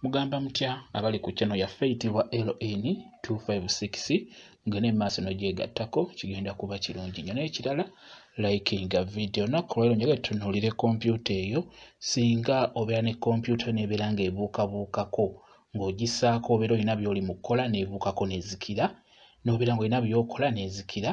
Mugamba mutya abali ku channel yaffe eyitibwa LN256 ngene maaso n'ogyegattako kigenda kuba kirungi nnyo. N'ekirala likinga video nakku leero njagala tutunuulire kompyuta eyo singa obeera ne kompyuta n'ebeera ng'ebuukabuukako ng'ogissaako obeera olina by'oli mu kkola n'ebuukako n'ezikira n'obeera ng'olina by'okola n'ezikira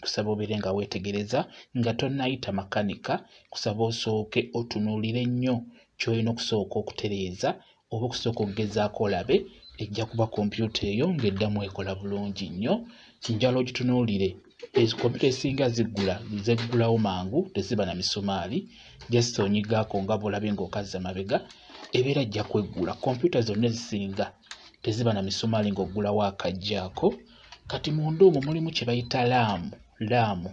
kusaba obeere nga weetegereza nga tonnayita makanika kusaba osooke otunuulire nnyo ky'olina okusooka okutereeza oba okusooka okugezaako olabe ejja kuba kompyuta eyo ng'eddamu ekola bulungi nnyo. Njala ogitunuulire kompyuta ezisinga zeggulawo mangu teziba na misumaali just onyigaako nga bw'olabye ng'okazza mabega ebeera ajja kweggula. Kompyuta zonna ezisinga teziba na misumaali ng'oggulawo akaggyako. Kati munda omwo mulimu kye bayita laamu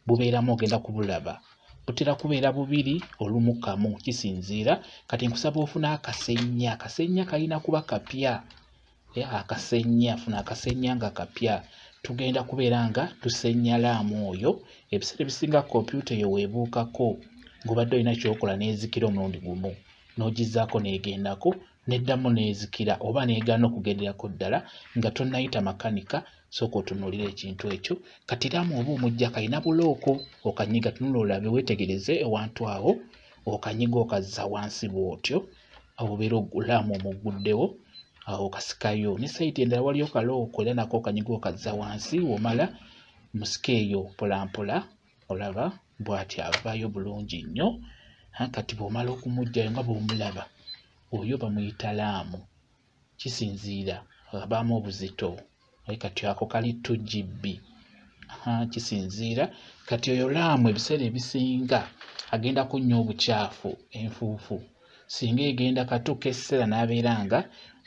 bubeeramu ogenda kubulaba butera kubeera bubiri olumu kamu kisinziira. Kati nkusaba ofuna akasenya kalina kuba kapya funa akasenya nga kapya. Tugenda kubeera nga tusenya laamu oyo ebiseera ebisinga kompyuta eyo weebuukako ng'obadde olina ky'okola n'ezikira omulundi gumu n'ogizzaako n'egendako n'eddamu n'ezikira oba n'egaana okugenderako ddala nga tonnayita makanika. Sooka otunuulire ekintu ekyo. Kati laamu oba omuggyako alina bulooko okanyiga tunula olabe weetegereze ewantu awo okanyiga okazza wansi bw'otyo obeera laamu omugguddewo awo okasikayo ne sayiti endala waliyo kalooko era nako okanyiga okazza wansi womala musika eyo mpolampola olaba bw'ati avaayo bulungi nnyo. Kati bw'omala okumuggyayo nga bw'omulaba oyo bamuyita laamu kisinziira abaamu obuzito kati ako kali 2GB kisinziira. Kati oyo laamu ebiseera ebisinga agenda kunnya obukyafu enfuufu singa egenda katuuka essera n'abeera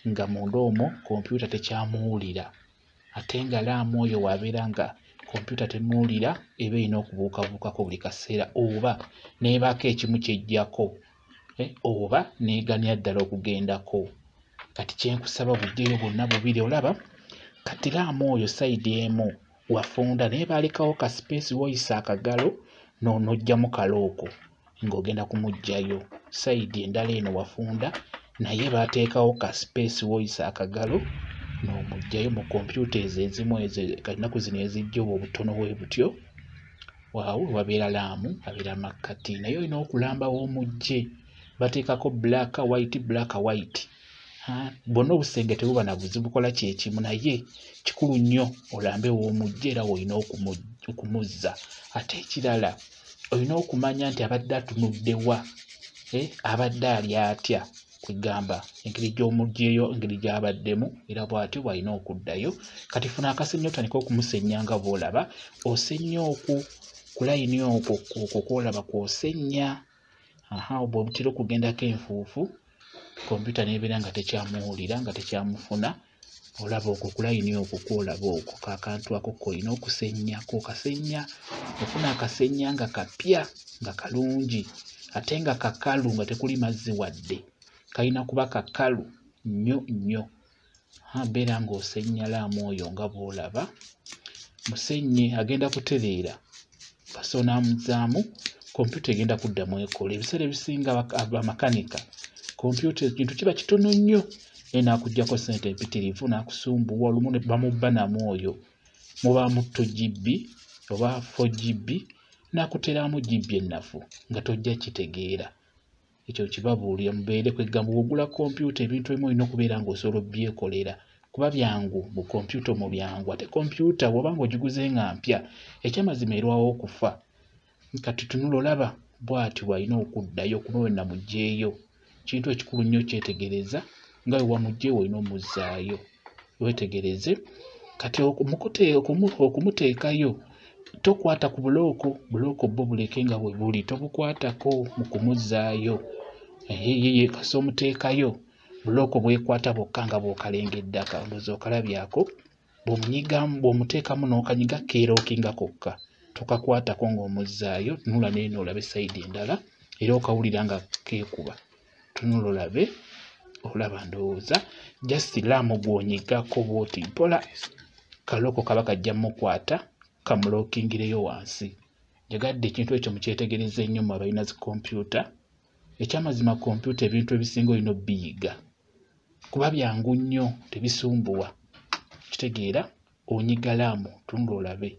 nga munda omwo kompyuta tekyamuwulira ate nga laamu oyo waabeera nga kompyuta temuwulira eba erina okubuukabuukako buli kaseera oba n'ebaako ekimu ky'eggyako oba n'eganya ddala okugendako. Kati kyenkusaba buggyeyo bwonna bubiri olaba. Kati laamu oyo sayidi emu wafunda naye baalekawo ka space woyisa akagalo n'oggyamu kalooko ng'ogenda kumuggyayo. Sayidi endala eno wafunda naye baateekawo ka space woyisa akagalo n'omuggyayo. Mu kompyuta ezo ezimu ennaku zino ezijja obwo obutono bwe butyo waawo wabeera laamu abeera makkati naye olina okulambawo omugye bateekako black white. Bwonna obusenge tebuba na buzibu bukola kyekimu naye kikulu nnyo olambe w'omugye era w'olina okumuzza. Ate ekirala olina okumanya nti abadde atunuddewa abadde ali atya kwegamba engeri gy'omugyeyo engeri gy'abaddemu era bw'atyo bw'alina okuddayo. Kati funa akasenya otandika okumusenya nga bw'olaba osenya okwo ku layini okwo kw'olaba kw'osenya bw'obutera okugendako enfuufu kompyuta n'ebeera nga tekyamuwulira nga tekyamufuna olaba okwo ku layini okwo kw'olaba okwo kakantu ako kolina okusennyako kasenya ofuna akasenya nga kapya nga kalungi ate nga kakalu nga tekuli mazzi wadde kalina kuba kakalu nnyo beera ng'osenya laamu oyo nga bw'olaba musenye agenda kutereera basoonaamuzaamu kompyuta egenda kuddamu ekola. Ebiseera ebisinga abamakanika kompyuta ekintu kiba kitono nnyo naye naakuggyako ssente empitirivu n'akusumbuwa olumu ne bamubba namu oyo mubaamu 2GB oba 4GB n'akuteramu GB ennafu nga tojja kitegeera. Ekyo kibabuulira mubeere kwegamba bw'ogula kompyuta ebintu ebimu olina okubeera ng'osobola obyekolera kuba byangu mu kompyuta omwo byangu ate kompyuta bw'oba ng'ogiguze nga mpya ekyamazima erwawo okufa. Kati tunula olaba bw'ati bw'alina okuddayo kuba we namuggyeeyo. Kintu ekikulu nnyo kyetegereza nga we wamuggyeewo olina omuzzaayo weetegereze. Kati okumuteekayo tokwata ku bulooko bwo buleke nga bwe buli tobukwatako mu kumuzzaayo ye kasa omuteekayo bulooko bwekwata bwokka nga bw'okalengedde akalowooza okalabyako bw'omuteekamu n'okanyiga keerookinga kokka tokakwatako ng'omuzzaayo. Tunula neeno olabe sayidi endala era okawulira nga keekuba tunula olabe olaba ndowooza just laamu gw'onyigako bw'oti mpola kalooko kaba kajja mukwata kamulookingireyo wansi. Njagadde ekintu ekyo mukyetegereze ennyo mu abalina zi kompyuta. Ekyamazima kompyuta ebintu ebisinga olina obbiyiga kuba byangu nnyo tebisumbuwa. Kitegeera onyiga laamu tunga olabe.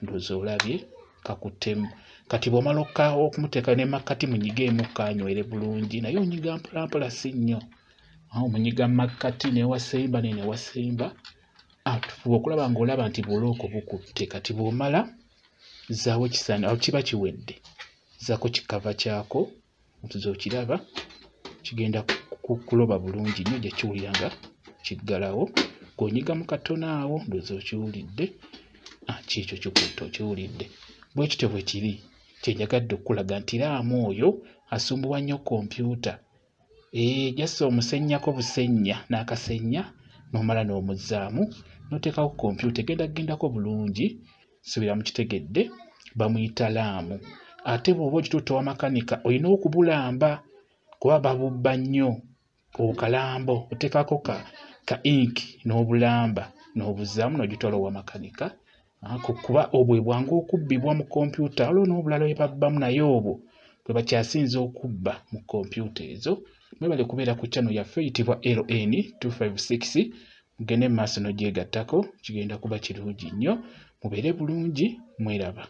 Ndowooza olabye kakuttemu. Kati bw'omala okumuteeka ne makkati munyigeemu kanywere bulungi naye onyiga mpolampola si nnyo. Omunyiga makkati newasemba newasemba. Tufuba okulaba ng'olaba nti bulooko bukutte. Kati bw'omala zaawo ekisaani awo kiba kiwedde. Zzaako kikava kyako otuzo okiraba kigenda kuloba bulungi nnyo gye kiwulira nga kiggalawo. G'onyiga mu katono awo ndowooza okiwulidde. Kiikyo kikutte okiwulidde. Bwe kityo bwe kiri kyenjagadde okulaga nti laamu oyo asumbuwa nnyo kompyuta. Jassa omusennyako busennya n'akasenya n'omala n'omuzzaamu n'oteekako kompyuta egenda kugendako bulungi. Subira mu kitegedde bamuyita laamu. Ate bw'oba ogitutte ewamakanika olina okubulamba kuba babubba nnyo. Okalambo oteekako ka inki n'obulamba n'obuzzaamu n'ogitwala ewamakanika. Kuba obwo bwangu okubbibwa mu kompyuta waliwo n'obulala bwe babbamu naye obwo bwe bakyasinza okubba mu kompyuta ezo. Mwebale kubeera ku channel yaffe eyitibwa LN 256. Mugende mu maaso n'ogyegattako kigenda kuba kirungi nnyo. Mubeere bulungi mweraba.